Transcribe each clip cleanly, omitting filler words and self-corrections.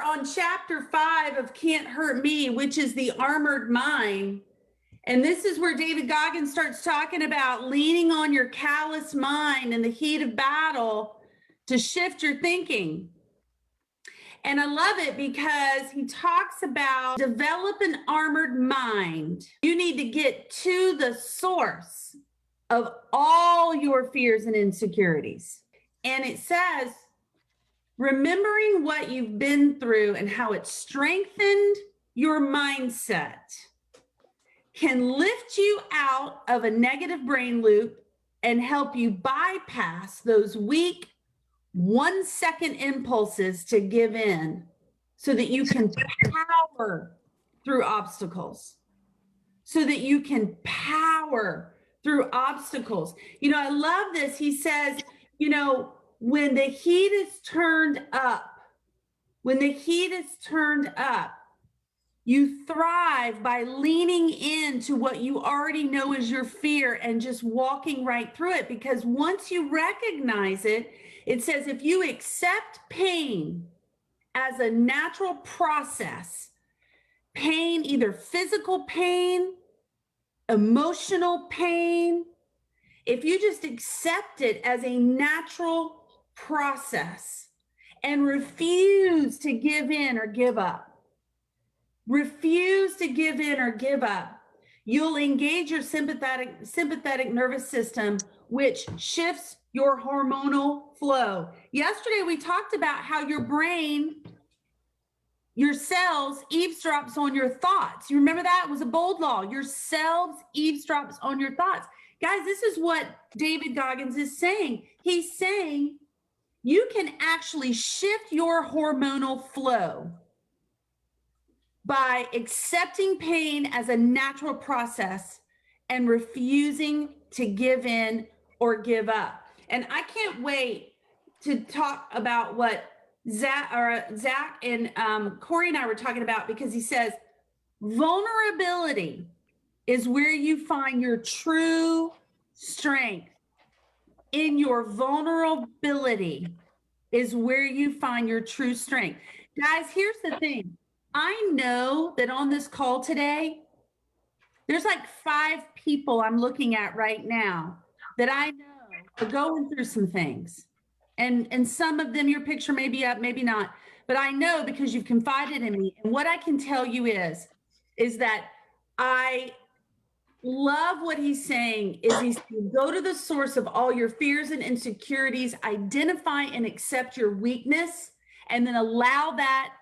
are on chapter 5 of Can't Hurt Me, which is the armored mind. And this is where David Goggins starts talking about leaning on your callous mind in the heat of battle to shift your thinking. And I love it because he talks about develop an armored mind. You need to get to the source of all your fears and insecurities. And it says, remembering what you've been through and how it strengthened your mindset can lift you out of a negative brain loop and help you bypass those weak 1-second impulses to give in so that you can power through obstacles. So that you can power through obstacles. You know, I love this. He says, you know, when the heat is turned up, you thrive by leaning into what you already know is your fear and just walking right through it. Because once you recognize it, it says if you accept pain as a natural process, pain, either physical pain, emotional pain, if you just accept it as a natural process and refuse to give in or give up, you'll engage your sympathetic nervous system, which shifts your hormonal flow. Yesterday, we talked about how your brain, your cells eavesdrops on your thoughts. You remember that? It was a bold law. Your cells eavesdrops on your thoughts. Guys, this is what David Goggins is saying. He's saying you can actually shift your hormonal flow by accepting pain as a natural process and refusing to give in or give up. And I can't wait to talk about what Zach and Corey and I were talking about, because he says vulnerability is where you find your true strength. In your vulnerability is where you find your true strength. Guys, here's the thing. I know that on this call today, there's like 5 people I'm looking at right now that I know are going through some things. And some of them, your picture may be up, maybe not. But I know because you've confided in me. And what I can tell you is that I love what he's saying is he's saying, go to the source of all your fears and insecurities, identify and accept your weakness, and then allow that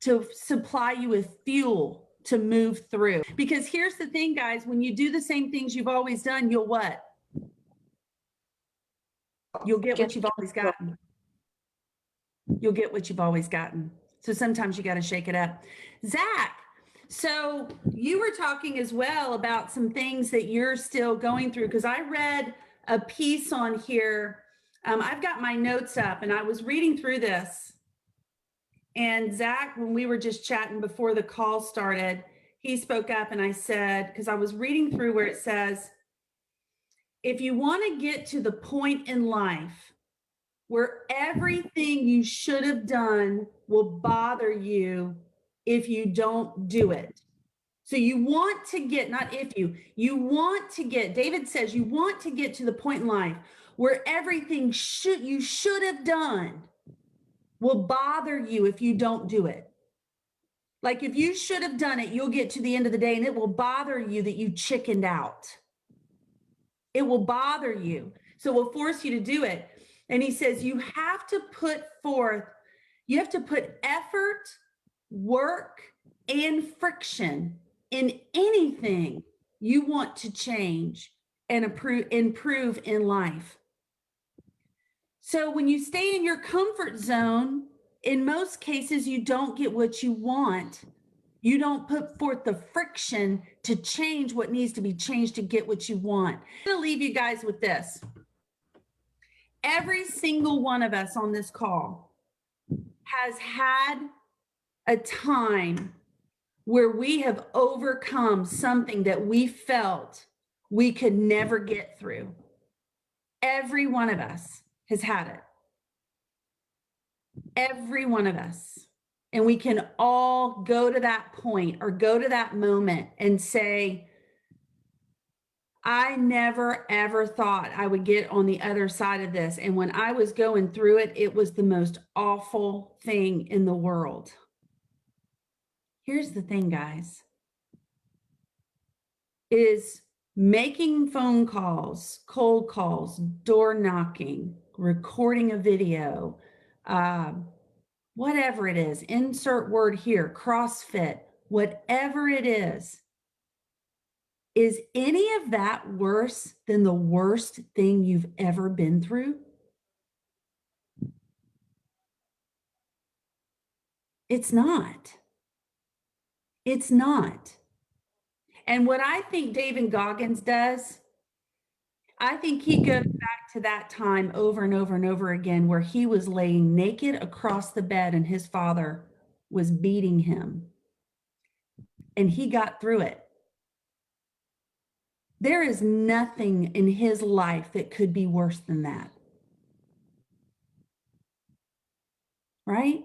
to supply you with fuel to move through. Because here's the thing, guys, when you do the same things you've always done, you'll what? You'll get what you've always gotten. You'll get what you've always gotten. So sometimes you got to shake it up. Zach, so you were talking as well about some things that you're still going through, because I read a piece on here. I've got my notes up and I was reading through this. And Zach, when we were just chatting before the call started, he spoke up and I said, because I was reading through where it says, if you want to get to the point in life where everything you should have done will bother you if you don't do it. So you want to get, not if you want to get, David says you want to get to the point in life where everything you should have done will bother you if you don't do it. Like if you should have done it, you'll get to the end of the day and it will bother you that you chickened out. It will bother you. So it will force you to do it. And he says, you have to put effort, work, and friction in anything you want to change and improve in life. So when you stay in your comfort zone, in most cases, you don't get what you want. You don't put forth the friction to change what needs to be changed to get what you want. I'm going to leave you guys with this. Every single one of us on this call has had a time where we have overcome something that we felt we could never get through. Every one of us has had it. Every one of us. And we can all go to that point or go to that moment and say, I never ever thought I would get on the other side of this. And when I was going through it, it was the most awful thing in the world. Here's the thing, guys, is making phone calls, cold calls, door knocking, recording a video, whatever it is, insert word here, CrossFit, whatever it is any of that worse than the worst thing you've ever been through? It's not. It's not. And what I think David Goggins does, I think he goes back to that time over and over and over again where he was laying naked across the bed and his father was beating him. And he got through it. There is nothing in his life that could be worse than that. Right?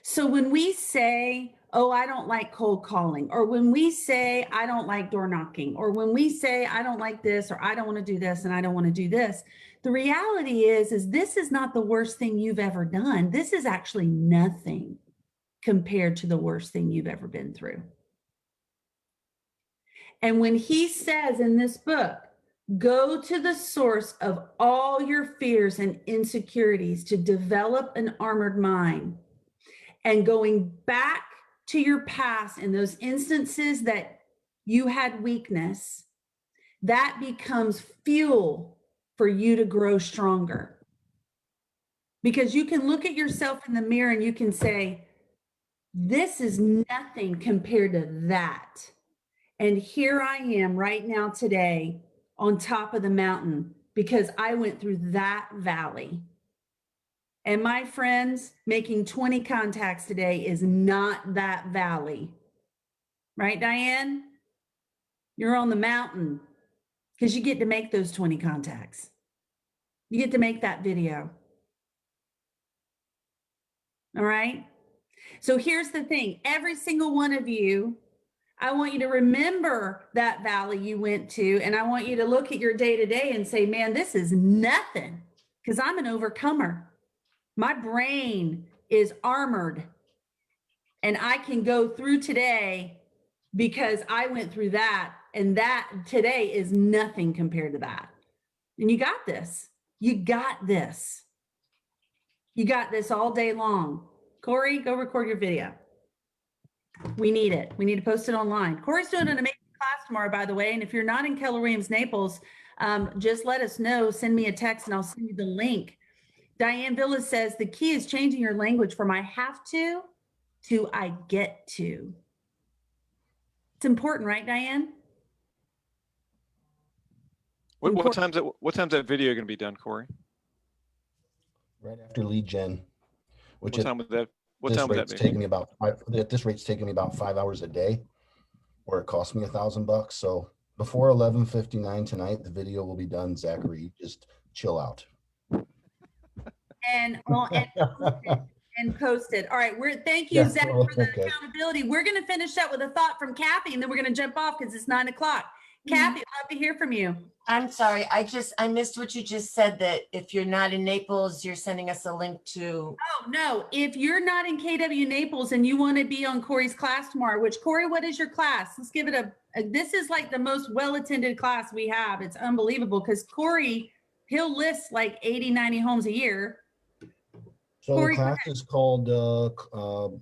So when we say, oh, I don't like cold calling, or when we say, I don't like door knocking, or when we say, I don't like this, or I don't want to do this, and I don't want to do this, the reality is this is not the worst thing you've ever done. This is actually nothing compared to the worst thing you've ever been through. And when he says in this book, go to the source of all your fears and insecurities to develop an armored mind, and going back to your past in those instances that you had weakness, that becomes fuel for you to grow stronger. Because you can look at yourself in the mirror and you can say, this is nothing compared to that. And here I am right now today on top of the mountain because I went through that valley. And my friends, making 20 contacts today is not that valley. Right, Diane? You're on the mountain because you get to make those 20 contacts. You get to make that video. All right? So here's the thing. Every single one of you, I want you to remember that valley you went to, and I want you to look at your day-to-day and say, man, this is nothing because I'm an overcomer. My brain is armored and I can go through today because I went through that, and that today is nothing compared to that. And you got this. You got this. You got this all day long. Corey, go record your video. We need it. We need to post it online. Corey's doing an amazing class tomorrow, by the way. And if you're not in Keller Williams, Naples, just let us know. Send me a text and I'll send you the link. Diane Villas says, the key is changing your language from I have to I get to. It's important, right, Diane? What time's that video going to be done, Corey? Right after lead gen. What time would that be? Taking me about at this rate's taking me about 5 hours a day, or it cost me $1,000. So before 11:59 tonight, the video will be done. Zachary, just chill out. And posted. All right, thank you, Zach, for the accountability. We're going to finish up with a thought from Kathy, and then we're going to jump off because it's 9 o'clock. Kathy, I'd love to hear from you. I'm sorry, I missed what you just said, that if you're not in Naples, you're sending us a link to. Oh no, if you're not in KW Naples and you want to be on Corey's class tomorrow, which Corey, what is your class? Let's give it this is like the most well-attended class we have. It's unbelievable because Corey, he'll list like 80, 90 homes a year. So Corey, the class is called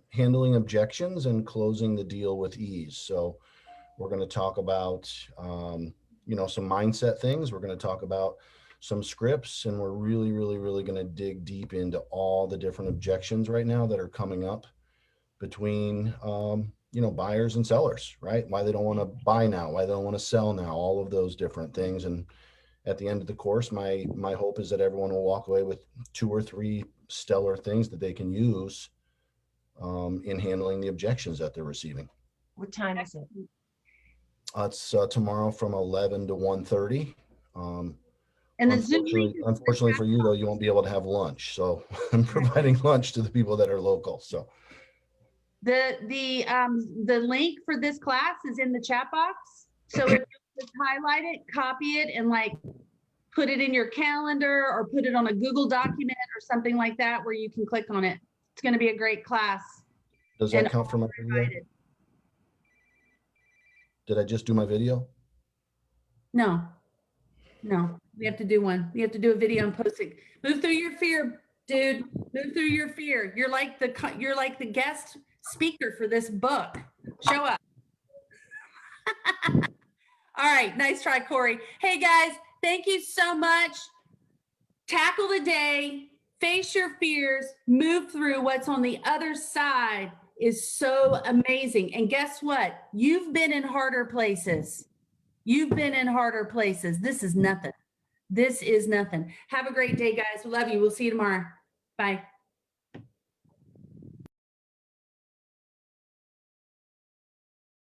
Handling Objections and Closing the Deal with Ease. So we're going to talk about, some mindset things. We're going to talk about some scripts, and we're really, really, really going to dig deep into all the different objections right now that are coming up between, buyers and sellers, right? Why they don't want to buy now, why they don't want to sell now, all of those different things. And at the end of the course, my hope is that everyone will walk away with 2 or 3 stellar things that they can use in handling the objections that they're receiving. What time is it? It's tomorrow from 11 to 1:30. And unfortunately for you, though, you won't be able to have lunch. So I'm providing lunch to the people that are local. So The link for this class is in the chat box. So if you just highlight it, copy it, and like put it in your calendar or put it on a Google document or something like that where you can click on it. It's going to be a great class. Does that And count for my video? invited. Did I just do my video? No, we have to do one. We have to do a video and post it. Move through your fear, dude. Move through your fear. You're like the guest speaker for this book. Show up. All right, nice try, Corey. Hey guys, thank you so much. Tackle the day, face your fears, move through what's on the other side is so amazing. And guess what? You've been in harder places. You've been in harder places. This is nothing. This is nothing. Have a great day, guys. We love you. We'll see you tomorrow. Bye.